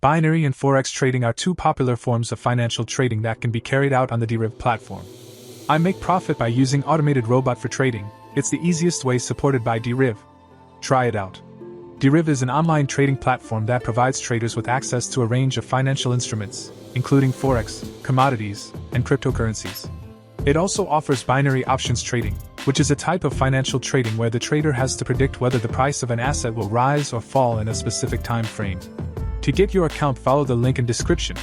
Binary and forex trading are two popular forms of financial trading that can be carried out on the Deriv platform. I make profit by using automated robot for trading. It's the easiest way supported by Deriv. Try it out. Deriv is an online trading platform that provides traders with access to a range of financial instruments, including forex, commodities, and cryptocurrencies. It also offers binary options trading, which is a type of financial trading where the trader has to predict whether the price of an asset will rise or fall in a specific time frame. To get your account, follow the link in description.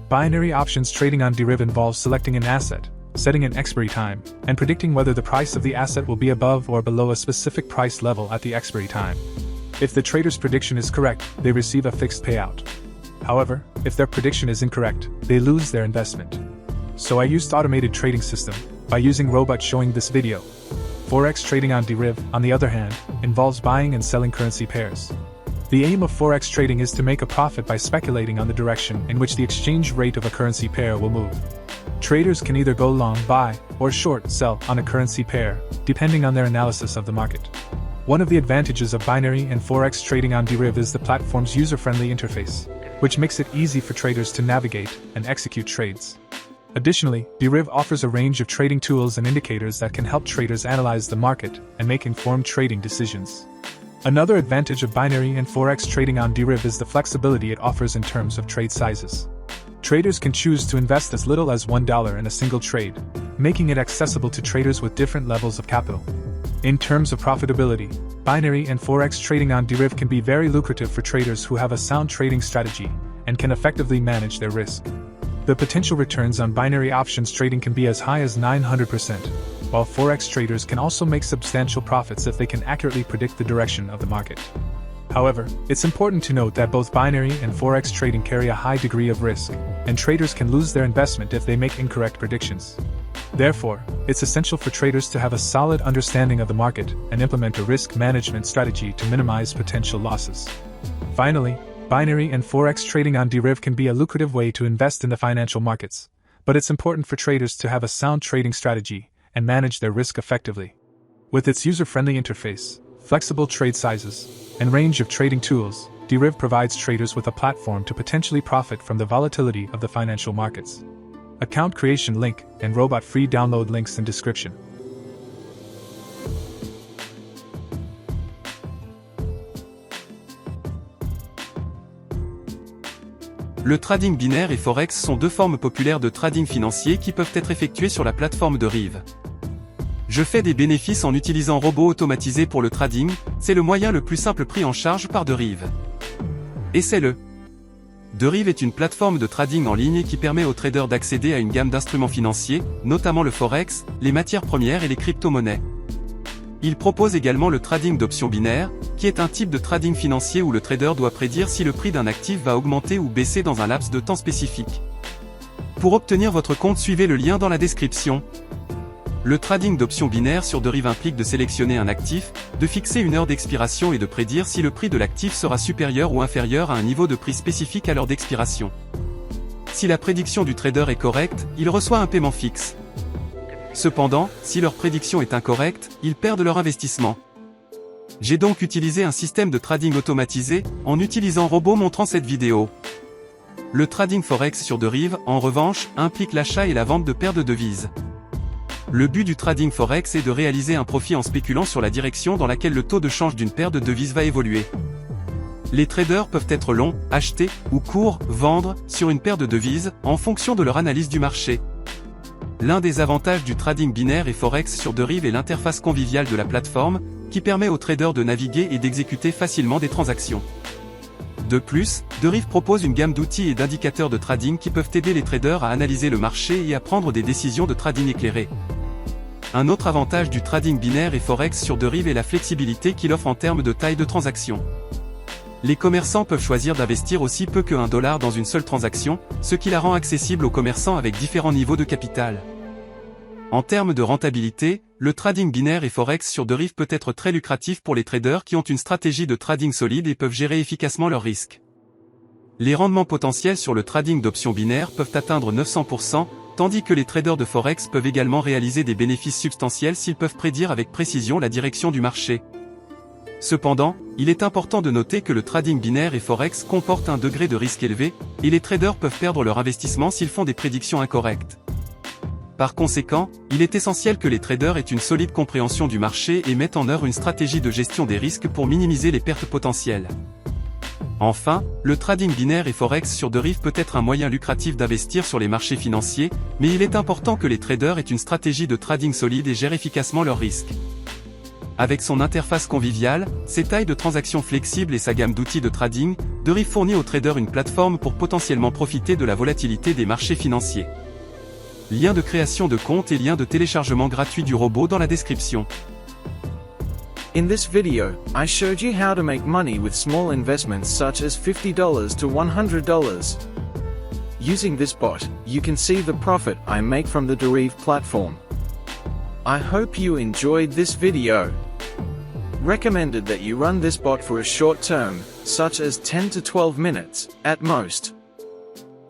Binary options trading on Deriv involves selecting an asset, setting an expiry time, and predicting whether the price of the asset will be above or below a specific price level at the expiry time. If the trader's prediction is correct, they receive a fixed payout. However, if their prediction is incorrect, they lose their investment. So I used automated trading system by using robots showing this video. Forex trading on Deriv, on the other hand, involves buying and selling currency pairs. The aim of forex trading is to make a profit by speculating on the direction in which the exchange rate of a currency pair will move. Traders can either go long, buy, or short, sell on a currency pair, depending on their analysis of the market. One of the advantages of binary and forex trading on Deriv is the platform's user-friendly interface, which makes it easy for traders to navigate and execute trades. Additionally, Deriv offers a range of trading tools and indicators that can help traders analyze the market and make informed trading decisions. Another advantage of binary and forex trading on Deriv is the flexibility it offers in terms of trade sizes. Traders can choose to invest as little as $1 in a single trade, making it accessible to traders with different levels of capital. In terms of profitability, binary and forex trading on Deriv can be very lucrative for traders who have a sound trading strategy and can effectively manage their risk. The potential returns on binary options trading can be as high as 900%, while forex traders can also make substantial profits if they can accurately predict the direction of the market. However, it's important to note that both binary and forex trading carry a high degree of risk, and traders can lose their investment if they make incorrect predictions. Therefore, it's essential for traders to have a solid understanding of the market and implement a risk management strategy to minimize potential losses. Finally, binary and forex trading on Deriv can be a lucrative way to invest in the financial markets, but it's important for traders to have a sound trading strategy and manage their risk effectively. With its user-friendly interface, flexible trade sizes, and range of trading tools, Deriv provides traders with a platform to potentially profit from the volatility of the financial markets. Account creation link and robot free download links in description. Le trading binaire et forex sont deux formes populaires de trading financier qui peuvent être effectuées sur la plateforme Deriv. Je fais des bénéfices en utilisant robots automatisés pour le trading, c'est le moyen le plus simple pris en charge par Deriv. Essaie-le. Deriv est une plateforme de trading en ligne qui permet aux traders d'accéder à une gamme d'instruments financiers, notamment le forex, les matières premières et les crypto-monnaies. Il propose également le trading d'options binaires, qui est un type de trading financier où le trader doit prédire si le prix d'un actif va augmenter ou baisser dans un laps de temps spécifique. Pour obtenir votre compte, suivez le lien dans la description. Le trading d'options binaires sur Deriv implique de sélectionner un actif, de fixer une heure d'expiration et de prédire si le prix de l'actif sera supérieur ou inférieur à un niveau de prix spécifique à l'heure d'expiration. Si la prédiction du trader est correcte, il reçoit un paiement fixe. Cependant, si leur prédiction est incorrecte, ils perdent leur investissement. J'ai donc utilisé un système de trading automatisé, en utilisant robot montrant cette vidéo. Le trading forex sur Deriv, en revanche, implique l'achat et la vente de paires de devises. Le but du trading forex est de réaliser un profit en spéculant sur la direction dans laquelle le taux de change d'une paire de devises va évoluer. Les traders peuvent être longs, acheter, ou courts, vendre, sur une paire de devises, en fonction de leur analyse du marché. L'un des avantages du trading binaire et forex sur Deriv est l'interface conviviale de la plateforme, qui permet aux traders de naviguer et d'exécuter facilement des transactions. De plus, Deriv propose une gamme d'outils et d'indicateurs de trading qui peuvent aider les traders à analyser le marché et à prendre des décisions de trading éclairées. Un autre avantage du trading binaire et forex sur Deriv est la flexibilité qu'il offre en termes de taille de transaction. Les commerçants peuvent choisir d'investir aussi peu que $1 dans une seule transaction, ce qui la rend accessible aux commerçants avec différents niveaux de capital. En termes de rentabilité, le trading binaire et forex sur Deriv peut être très lucratif pour les traders qui ont une stratégie de trading solide et peuvent gérer efficacement leurs risques. Les rendements potentiels sur le trading d'options binaires peuvent atteindre 900%, tandis que les traders de forex peuvent également réaliser des bénéfices substantiels s'ils peuvent prédire avec précision la direction du marché. Cependant, il est important de noter que le trading binaire et forex comporte un degré de risque élevé, et les traders peuvent perdre leur investissement s'ils font des prédictions incorrectes. Par conséquent, il est essentiel que les traders aient une solide compréhension du marché et mettent en œuvre une stratégie de gestion des risques pour minimiser les pertes potentielles. Enfin, le trading binaire et forex sur Deriv peut être un moyen lucratif d'investir sur les marchés financiers, mais il est important que les traders aient une stratégie de trading solide et gèrent efficacement leurs risques. Avec son interface conviviale, ses tailles de transactions flexibles et sa gamme d'outils de trading, Deriv fournit aux traders une plateforme pour potentiellement profiter de la volatilité des marchés financiers. Lien de création de compte et lien de téléchargement gratuit du robot dans la description. In this video, I showed you how to make money with small investments such as $50 to $100. Using this bot, you can see the profit I make from the Deriv platform. I hope you enjoyed this video. Recommended that you run this bot for a short term, such as 10 to 12 minutes, at most.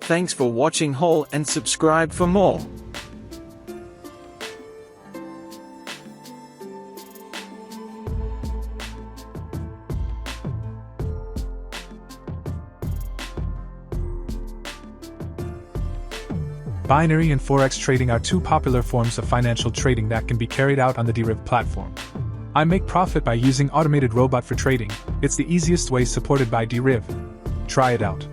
Thanks for watching whole and subscribe for more. Binary and forex trading are two popular forms of financial trading that can be carried out on the Deriv platform. I make profit by using automated robot for trading. It's the easiest way supported by Deriv. Try it out.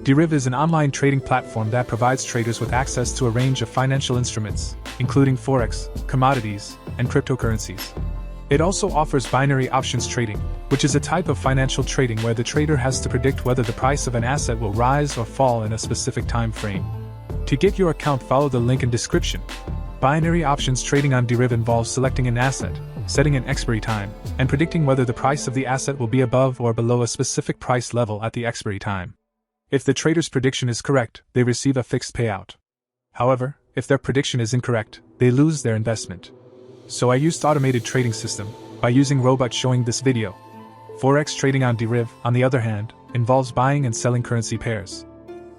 Deriv is an online trading platform that provides traders with access to a range of financial instruments, including forex, commodities, and cryptocurrencies. It also offers binary options trading, which is a type of financial trading where the trader has to predict whether the price of an asset will rise or fall in a specific time frame. To get your account, follow the link in description. Binary options trading on Deriv involves selecting an asset, setting an expiry time, and predicting whether the price of the asset will be above or below a specific price level at the expiry time. If the trader's prediction is correct, they receive a fixed payout. However, if their prediction is incorrect, they lose their investment. So I used automated trading system by using robot showing this video. Forex trading on Deriv, on the other hand, involves buying and selling currency pairs.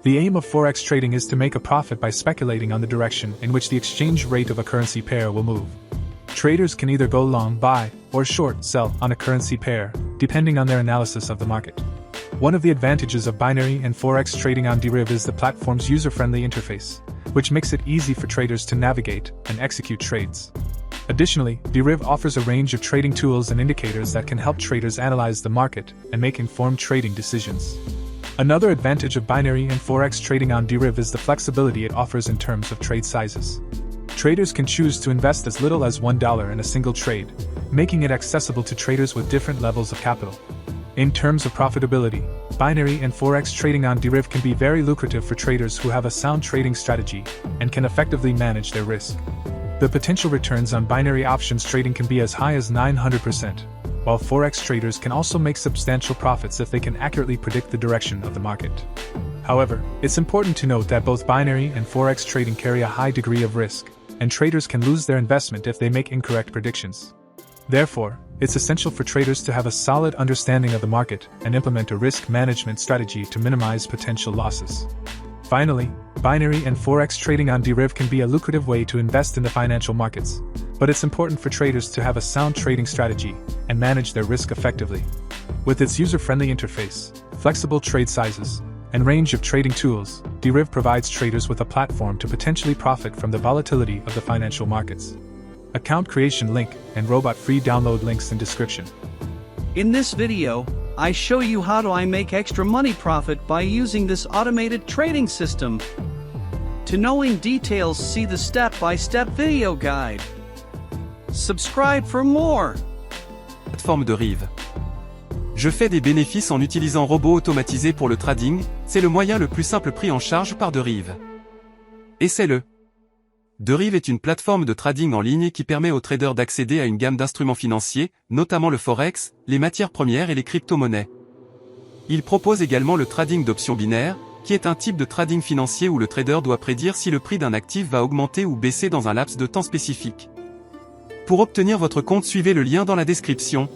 The aim of forex trading is to make a profit by speculating on the direction in which the exchange rate of a currency pair will move. Traders can either go long, buy, or short, sell on a currency pair, depending on their analysis of the market. One of the advantages of binary and forex trading on Deriv is the platform's user-friendly interface, which makes it easy for traders to navigate and execute trades. Additionally, Deriv offers a range of trading tools and indicators that can help traders analyze the market and make informed trading decisions. Another advantage of binary and forex trading on Deriv is the flexibility it offers in terms of trade sizes. Traders can choose to invest as little as $1 in a single trade, making it accessible to traders with different levels of capital. In terms of profitability, binary and forex trading on Deriv can be very lucrative for traders who have a sound trading strategy and can effectively manage their risk. The potential returns on binary options trading can be as high as 900%. While forex traders can also make substantial profits if they can accurately predict the direction of the market. However, it's important to note that both binary and forex trading carry a high degree of risk, and traders can lose their investment if they make incorrect predictions. Therefore, it's essential for traders to have a solid understanding of the market and implement a risk management strategy to minimize potential losses. Finally, binary and forex trading on Deriv can be a lucrative way to invest in the financial markets, but it's important for traders to have a sound trading strategy and manage their risk effectively. With its user-friendly interface, flexible trade sizes, and range of trading tools, Deriv provides traders with a platform to potentially profit from the volatility of the financial markets. Account creation link and robot free download links in description. In this video, I show you how do I make extra money profit by using this automated trading system. To knowing details, see the step-by-step video guide. Subscribe for more. Plateforme Deriv. Je fais des bénéfices en utilisant robots automatisés pour le trading, c'est le moyen le plus simple pris en charge par Deriv. Essaie-le. Deriv est une plateforme de trading en ligne qui permet aux traders d'accéder à une gamme d'instruments financiers, notamment le forex, les matières premières et les crypto-monnaies. Il propose également le trading d'options binaires, qui est un type de trading financier où le trader doit prédire si le prix d'un actif va augmenter ou baisser dans un laps de temps spécifique. Pour obtenir votre compte, suivez le lien dans la description.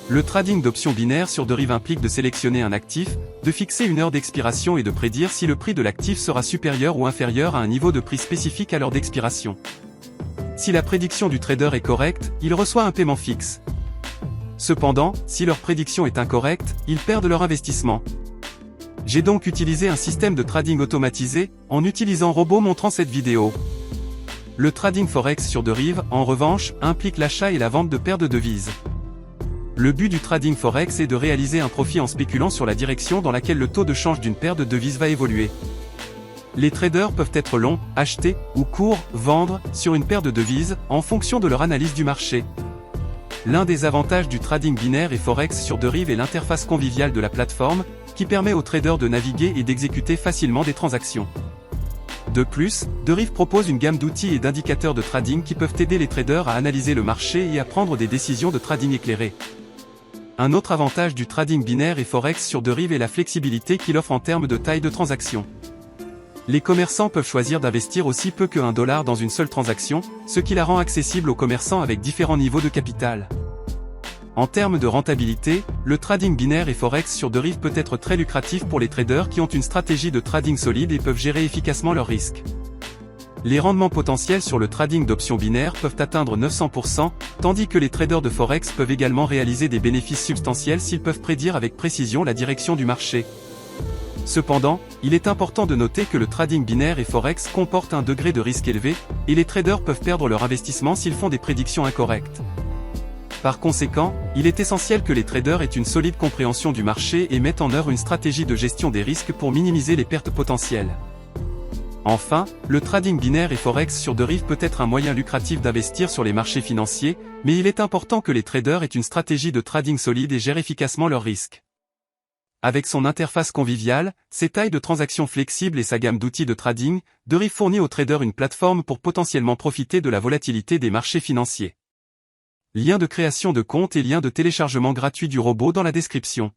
Le trading d'options binaires sur Deriv implique de sélectionner un actif, de fixer une heure d'expiration et de prédire si le prix de l'actif sera supérieur ou inférieur à un niveau de prix spécifique à l'heure d'expiration. Si la prédiction du trader est correcte, il reçoit un paiement fixe. Cependant, si leur prédiction est incorrecte, ils perdent leur investissement. J'ai donc utilisé un système de trading automatisé, en utilisant robot montrant cette vidéo. Le trading forex sur Deriv, en revanche, implique l'achat et la vente de paires de devises. Le but du trading forex est de réaliser un profit en spéculant sur la direction dans laquelle le taux de change d'une paire de devises va évoluer. Les traders peuvent être longs, acheter, ou courts, vendre, sur une paire de devises, en fonction de leur analyse du marché. L'un des avantages du trading binaire et forex sur Deriv est l'interface conviviale de la plateforme, qui permet aux traders de naviguer et d'exécuter facilement des transactions. De plus, Deriv propose une gamme d'outils et d'indicateurs de trading qui peuvent aider les traders à analyser le marché et à prendre des décisions de trading éclairées. Un autre avantage du trading binaire et forex sur Deriv est la flexibilité qu'il offre en termes de taille de transaction. Les commerçants peuvent choisir d'investir aussi peu que $1 dans une seule transaction, ce qui la rend accessible aux commerçants avec différents niveaux de capital. En termes de rentabilité, le trading binaire et forex sur Deriv peut être très lucratif pour les traders qui ont une stratégie de trading solide et peuvent gérer efficacement leurs risques. Les rendements potentiels sur le trading d'options binaires peuvent atteindre 900%, tandis que les traders de forex peuvent également réaliser des bénéfices substantiels s'ils peuvent prédire avec précision la direction du marché. Cependant, il est important de noter que le trading binaire et forex comporte un degré de risque élevé, et les traders peuvent perdre leur investissement s'ils font des prédictions incorrectes. Par conséquent, il est essentiel que les traders aient une solide compréhension du marché et mettent en œuvre une stratégie de gestion des risques pour minimiser les pertes potentielles. Enfin, le trading binaire et forex sur Deriv peut être un moyen lucratif d'investir sur les marchés financiers, mais il est important que les traders aient une stratégie de trading solide et gèrent efficacement leurs risques. Avec son interface conviviale, ses tailles de transactions flexibles et sa gamme d'outils de trading, Deriv fournit aux traders une plateforme pour potentiellement profiter de la volatilité des marchés financiers. Lien de création de compte et lien de téléchargement gratuit du robot dans la description.